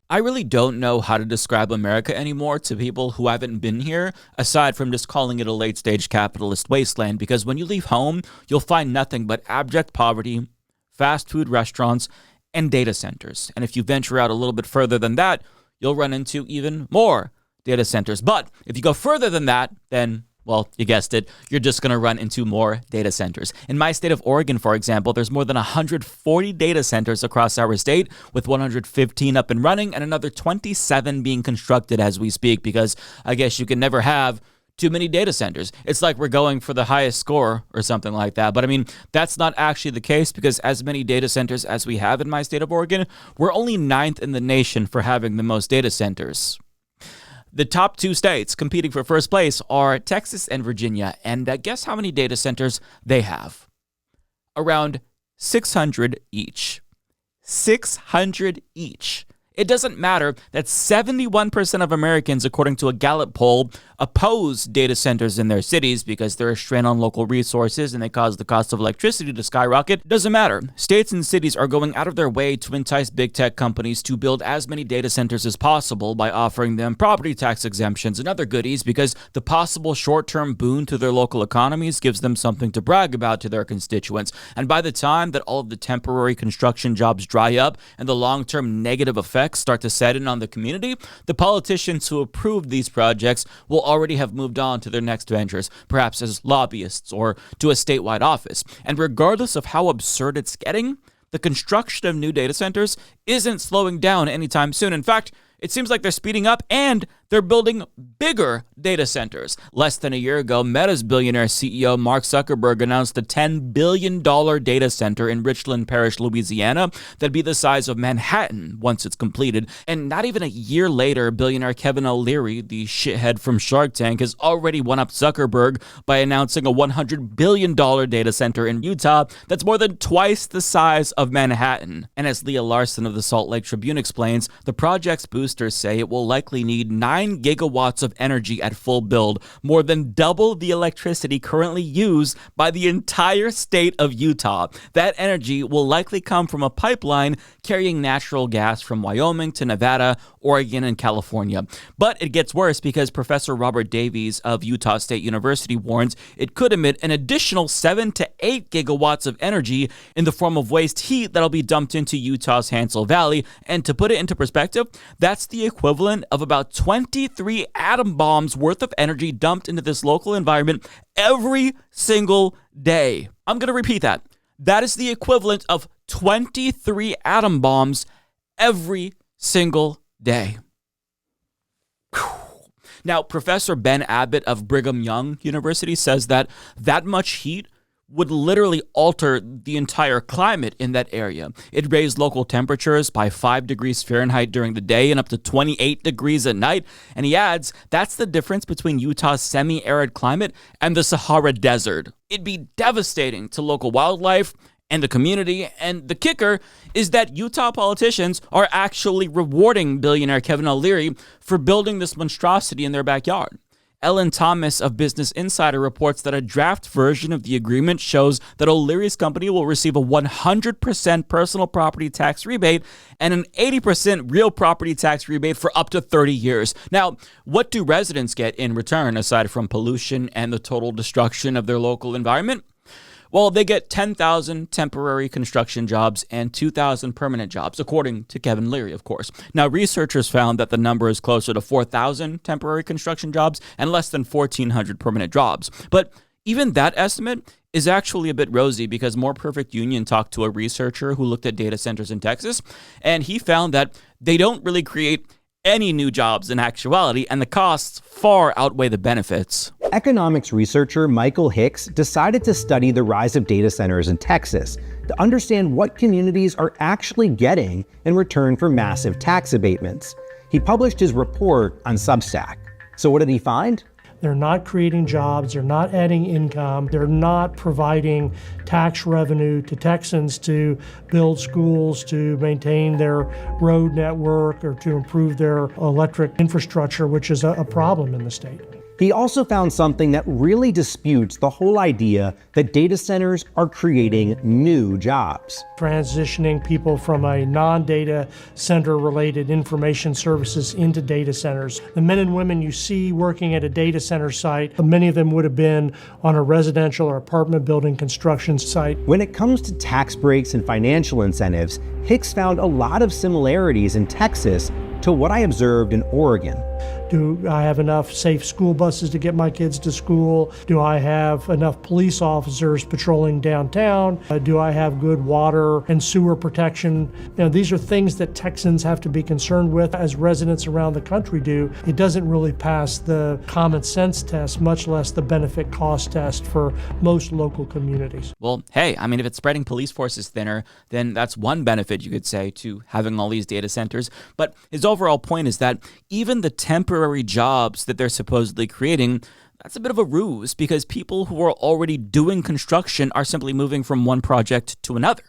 I really don't know how to describe America anymore to people who haven't been here, aside from just calling it a late-stage capitalist wasteland, because when you leave home, you'll find nothing but abject poverty, fast food restaurants, and data centers. And if you venture out a little bit further than that, you'll run into even more data centers. But if you go further than that, then, well, you guessed it, you're just going to run into more data centers. In my state of Oregon, for example, there's more than 140 data centers across our state, with 115 up and running and another 27 being constructed as we speak, because I guess you can never have too many data centers. It's like we're going for the highest score or something like that. But I mean, that's not actually the case, because as many data centers as we have in my state of Oregon, we're only 9th in the nation for having the most data centers. The top 2 states competing for first place are Texas and Virginia, and guess how many data centers they have? Around 600 each. 600 each. It doesn't matter that 71% of Americans, according to a Gallup poll, oppose data centers in their cities because they're a strain on local resources and they cause the cost of electricity to skyrocket. It doesn't matter. States and cities are going out of their way to entice big tech companies to build as many data centers as possible by offering them property tax exemptions and other goodies, because the possible short-term boon to their local economies gives them something to brag about to their constituents. And by the time that all of the temporary construction jobs dry up and the long-term negative effects start to set in on the community, the politicians who approved these projects will already have moved on to their next ventures, perhaps as lobbyists or to a statewide office. And regardless of how absurd it's getting, the construction of new data centers isn't slowing down anytime soon. In fact, it seems like they're speeding up, and they're building bigger data centers. Less than a year ago, Meta's billionaire CEO Mark Zuckerberg announced a $10 billion data center in Richland Parish, Louisiana, that'd be the size of Manhattan once it's completed. And not even a year later, billionaire Kevin O'Leary, the shithead from Shark Tank, has already one-upped Zuckerberg by announcing a $100 billion data center in Utah that's more than twice the size of Manhattan. And as Leah Larson of the Salt Lake Tribune explains, the project's boosters say it will likely need 9 gigawatts of energy at full build, more than double the electricity currently used by the entire state of Utah. That energy will likely come from a pipeline carrying natural gas from Wyoming to Nevada, Oregon, and California. But it gets worse, because Professor Robert Davies of Utah State University warns it could emit an additional 7 to 8 gigawatts of energy in the form of waste heat that'll be dumped into Utah's Hansel Valley. And to put it into perspective, that's the equivalent of about 23 atom bombs worth of energy dumped into this local environment every single day. I'm going to repeat that. That is the equivalent of 23 atom bombs every single day. Now, Professor Ben Abbott of Brigham Young University says that much heat would literally alter the entire climate in that area. It raised local temperatures by 5 degrees Fahrenheit during the day and up to 28 degrees at night. And he adds, that's the difference between Utah's semi-arid climate and the Sahara Desert. It'd be devastating to local wildlife and the community. And the kicker is that Utah politicians are actually rewarding billionaire Kevin O'Leary for building this monstrosity in their backyard. Ellen Thomas of Business Insider reports that a draft version of the agreement shows that O'Leary's company will receive a 100% personal property tax rebate and an 80% real property tax rebate for up to 30 years. Now, what do residents get in return, aside from pollution and the total destruction of their local environment? Well, they get 10,000 temporary construction jobs and 2,000 permanent jobs, according to Kevin Leary, of course. Now, researchers found that the number is closer to 4,000 temporary construction jobs and less than 1,400 permanent jobs. But even that estimate is actually a bit rosy, because More Perfect Union talked to a researcher who looked at data centers in Texas, and he found that they don't really create any new jobs in actuality, and the costs far outweigh the benefits. Economics researcher Michael Hicks decided to study the rise of data centers in Texas to understand what communities are actually getting in return for massive tax abatements. He published his report on Substack. So what did he find? They're not creating jobs, they're not adding income, they're not providing tax revenue to Texans to build schools, to maintain their road network, or to improve their electric infrastructure, which is a problem in the state. He also found something that really disputes the whole idea that data centers are creating new jobs. Transitioning people from a non-data center related information services into data centers. The men and women you see working at a data center site, many of them would have been on a residential or apartment building construction site. When it comes to tax breaks and financial incentives, Hicks found a lot of similarities in Texas to what I observed in Oregon. Do I have enough safe school buses to get my kids to school? Do I have enough police officers patrolling downtown? Do I have good water and sewer protection? These are things that Texans have to be concerned with, as residents around the country do. It doesn't really pass the common sense test, much less the benefit cost test for most local communities. Well, hey, if it's spreading police forces thinner, then that's one benefit you could say to having all these data centers. But his overall point is that even the temporary jobs that they're supposedly creating, that's a bit of a ruse, because people who are already doing construction are simply moving from one project to another.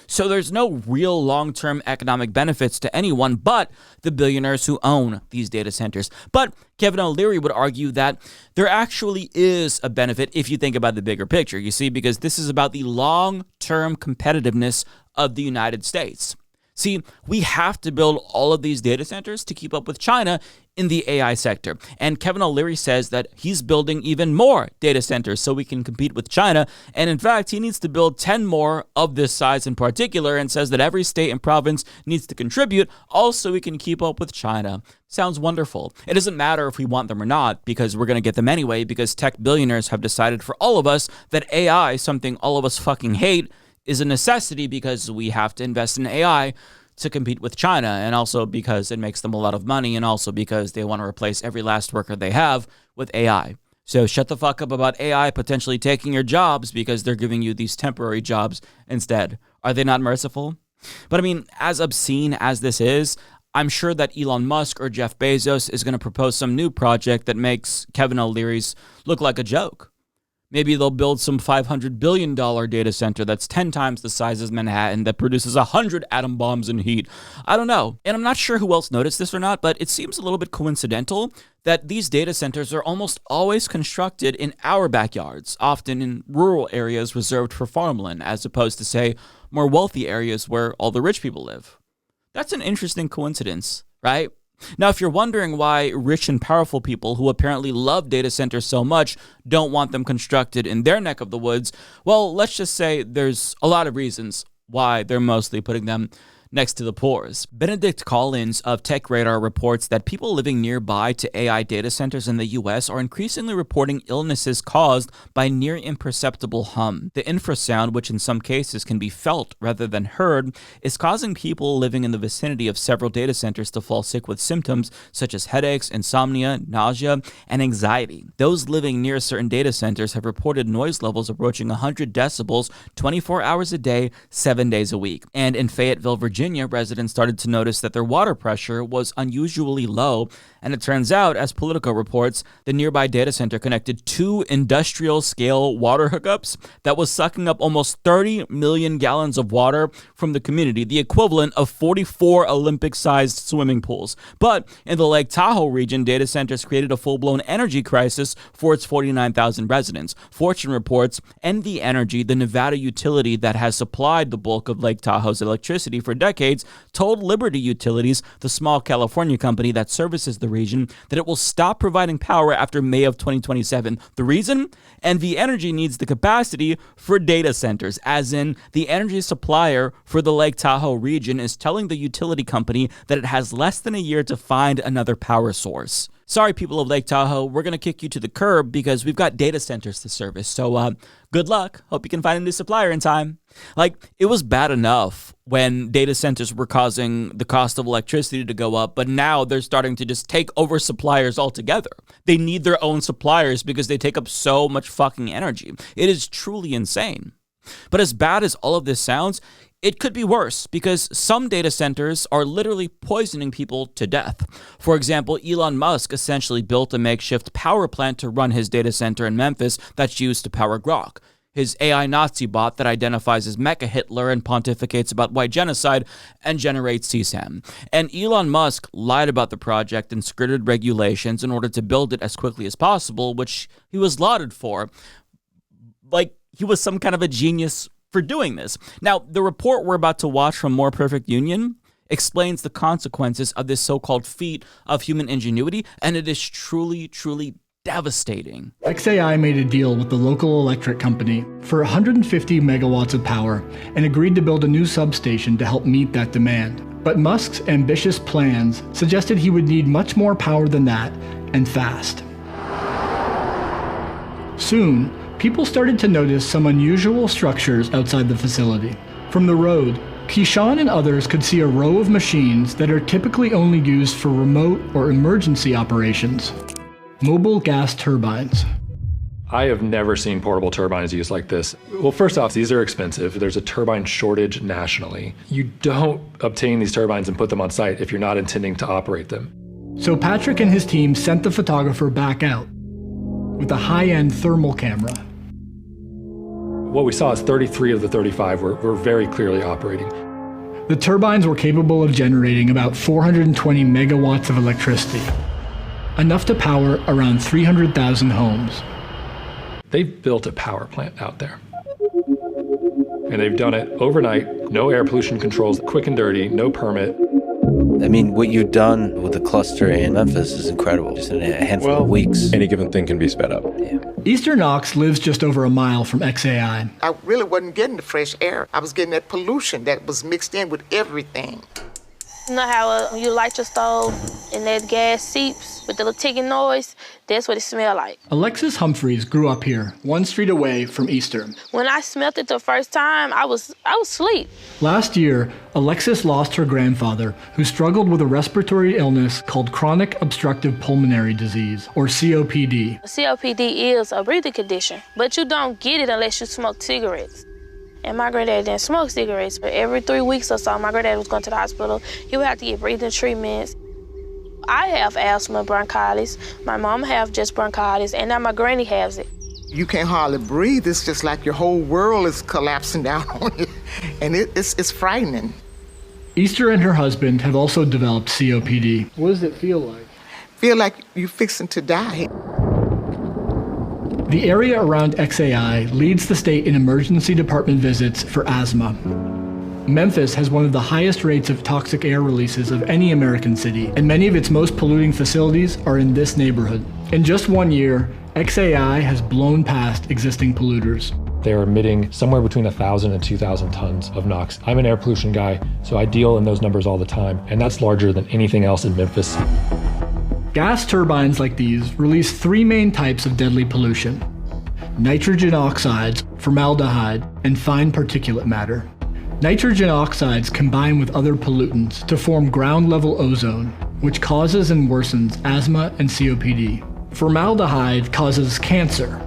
So there's no real long-term economic benefits to anyone but the billionaires who own these data centers. But Kevin O'Leary would argue that there actually is a benefit if you think about the bigger picture, you see, because this is about the long-term competitiveness of the United States. See, we have to build all of these data centers to keep up with China in the AI sector. And Kevin O'Leary says that he's building even more data centers so we can compete with China. And in fact, he needs to build 10 more of this size in particular, and says that every state and province needs to contribute also we can keep up with China. Sounds wonderful. It doesn't matter if we want them or not, because we're going to get them anyway, because tech billionaires have decided for all of us that AI, something all of us fucking hate, is a necessity because we have to invest in AI to compete with China, and also because it makes them a lot of money, and also because they want to replace every last worker they have with AI. So shut the fuck up about AI potentially taking your jobs because they're giving you these temporary jobs instead. Are they not merciful? But as obscene as this is, I'm sure that Elon Musk or Jeff Bezos is going to propose some new project that makes Kevin O'Leary's look like a joke. Maybe they'll build some $500 billion data center that's 10 times the size as Manhattan that produces 100 atom bombs in heat. I don't know. And I'm not sure who else noticed this or not, but it seems a little bit coincidental that these data centers are almost always constructed in our backyards, often in rural areas reserved for farmland, as opposed to, say, more wealthy areas where all the rich people live. That's an interesting coincidence, right? Now, if you're wondering why rich and powerful people who apparently love data centers so much don't want them constructed in their neck of the woods, well, let's just say there's a lot of reasons why they're mostly putting them next to the poor's. Benedict Collins of Tech Radar reports that people living nearby to AI data centers in the US are increasingly reporting illnesses caused by near imperceptible hum. The infrasound, which in some cases can be felt rather than heard, is causing people living in the vicinity of several data centers to fall sick with symptoms such as headaches, insomnia, nausea, and anxiety. Those living near certain data centers have reported noise levels approaching 100 decibels 24 hours a day, 7 days a week. And in Fayetteville, Virginia, residents started to notice that their water pressure was unusually low, and it turns out, as Politico reports, the nearby data center connected 2 industrial-scale water hookups that was sucking up almost 30 million gallons of water from the community, the equivalent of 44 Olympic-sized swimming pools. But in the Lake Tahoe region, data centers created a full-blown energy crisis for its 49,000 residents. Fortune reports NV Energy, the Nevada utility that has supplied the bulk of Lake Tahoe's electricity for decades, told Liberty Utilities, the small California company that services the region, that it will stop providing power after May of 2027. The reason? NV Energy needs the capacity for data centers, as in the energy supplier for the Lake Tahoe region is telling the utility company that it has less than a year to find another power source. Sorry, people of Lake Tahoe, we're going to kick you to the curb because we've got data centers to service. So good luck. Hope you can find a new supplier in time. It was bad enough when data centers were causing the cost of electricity to go up, but now they're starting to just take over suppliers altogether. They need their own suppliers because they take up so much fucking energy. It is truly insane. But as bad as all of this sounds, it could be worse because some data centers are literally poisoning people to death. For example, Elon Musk essentially built a makeshift power plant to run his data center in Memphis that's used to power Grok. his AI Nazi bot that identifies as Mecha Hitler and pontificates about white genocide and generates CSAM. And Elon Musk lied about the project and skirted regulations in order to build it as quickly as possible, which he was lauded for. Like he was some kind of a genius for doing this. Now, the report we're about to watch from More Perfect Union explains the consequences of this so-called feat of human ingenuity, and it is truly, truly devastating. XAI made a deal with the local electric company for 150 megawatts of power and agreed to build a new substation to help meet that demand. But Musk's ambitious plans suggested he would need much more power than that, and fast. Soon, people started to notice some unusual structures outside the facility. From the road, Keyshawn and others could see a row of machines that are typically only used for remote or emergency operations. Mobile gas turbines. I have never seen portable turbines used like this. Well, first off, these are expensive. There's a turbine shortage nationally. You don't obtain these turbines and put them on site if you're not intending to operate them. So Patrick and his team sent the photographer back out with a high-end thermal camera. What we saw is 33 of the 35 were very clearly operating. The turbines were capable of generating about 420 megawatts of electricity, enough to power around 300,000 homes. They've built a power plant out there. And they've done it overnight, no air pollution controls, quick and dirty, no permit. I mean, what you've done with the cluster in Memphis is incredible. Just in a handful of weeks. Any given thing can be sped up. Yeah. Easter Knox lives just over a mile from XAI. I really wasn't getting the fresh air. I was getting that pollution that was mixed in with everything. You know how you light your stove and that gas seeps with the little ticking noise? That's what it smelled like. Alexis Humphreys grew up here, one street away from Easter. When I smelled it the first time, I was asleep. Last year, Alexis lost her grandfather, who struggled with a respiratory illness called chronic obstructive pulmonary disease, or COPD. COPD is a breathing condition, but you don't get it unless you smoke cigarettes. And my granddad didn't smoke cigarettes, but every 3 weeks or so, my granddad was going to the hospital. He would have to get breathing treatments. I have asthma, bronchitis. My mom have just bronchitis, and now my granny has it. You can't hardly breathe. It's just like your whole world is collapsing down on you, and it's frightening. Easter and her husband have also developed COPD. What does it feel like? Feel like you're fixing to die. The area around XAI leads the state in emergency department visits for asthma. Memphis has one of the highest rates of toxic air releases of any American city, and many of its most polluting facilities are in this neighborhood. In just 1 year, XAI has blown past existing polluters. They're emitting somewhere between 1,000 and 2,000 tons of NOx. I'm an air pollution guy, so I deal in those numbers all the time, and that's larger than anything else in Memphis. Gas turbines like these release three main types of deadly pollution: nitrogen oxides, formaldehyde, and fine particulate matter. Nitrogen oxides combine with other pollutants to form ground-level ozone, which causes and worsens asthma and COPD. Formaldehyde causes cancer,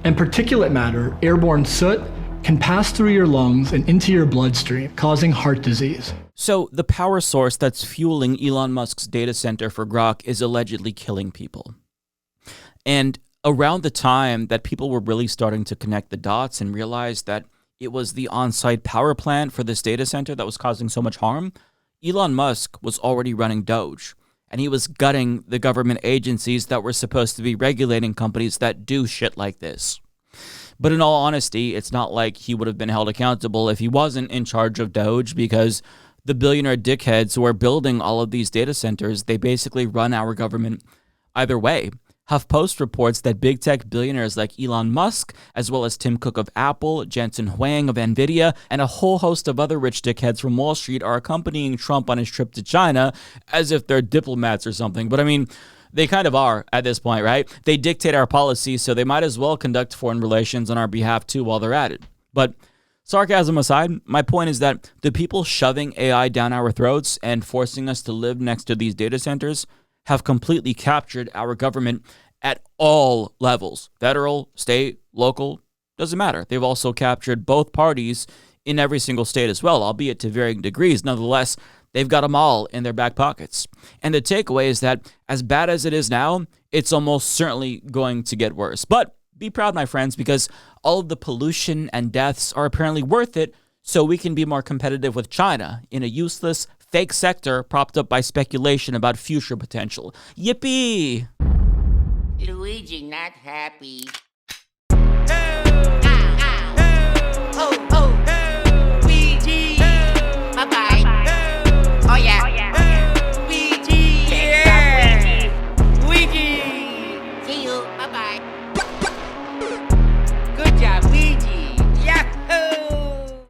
and particulate matter, airborne soot, can pass through your lungs and into your bloodstream, causing heart disease. So the power source that's fueling Elon Musk's data center for Grok is allegedly killing people. And around the time that people were really starting to connect the dots and realize that it was the on-site power plant for this data center that was causing so much harm, Elon Musk was already running Doge, and he was gutting the government agencies that were supposed to be regulating companies that do shit like this. But in all honesty, it's not like he would have been held accountable if he wasn't in charge of Doge, because the billionaire dickheads who are building all of these data centers, they basically run our government either way. HuffPost reports that big tech billionaires like Elon Musk, as well as Tim Cook of Apple, Jensen Huang of Nvidia, and a whole host of other rich dickheads from Wall Street are accompanying Trump on his trip to China as if they're diplomats or something. But I mean, they kind of are at this point, right? They dictate our policies, so they might as well conduct foreign relations on our behalf too while they're at it. But sarcasm aside, my point is that the people shoving AI down our throats and forcing us to live next to these data centers have completely captured our government at all levels. Federal, state, local, doesn't matter. They've also captured both parties in every single state as well, albeit to varying degrees. Nonetheless, they've got them all in their back pockets. And the takeaway is that as bad as it is now, it's almost certainly going to get worse. But Be proud, my friends, because all of the pollution and deaths are apparently worth it so we can be more competitive with China in a useless, fake sector propped up by speculation about future potential. Yippee! Luigi not happy.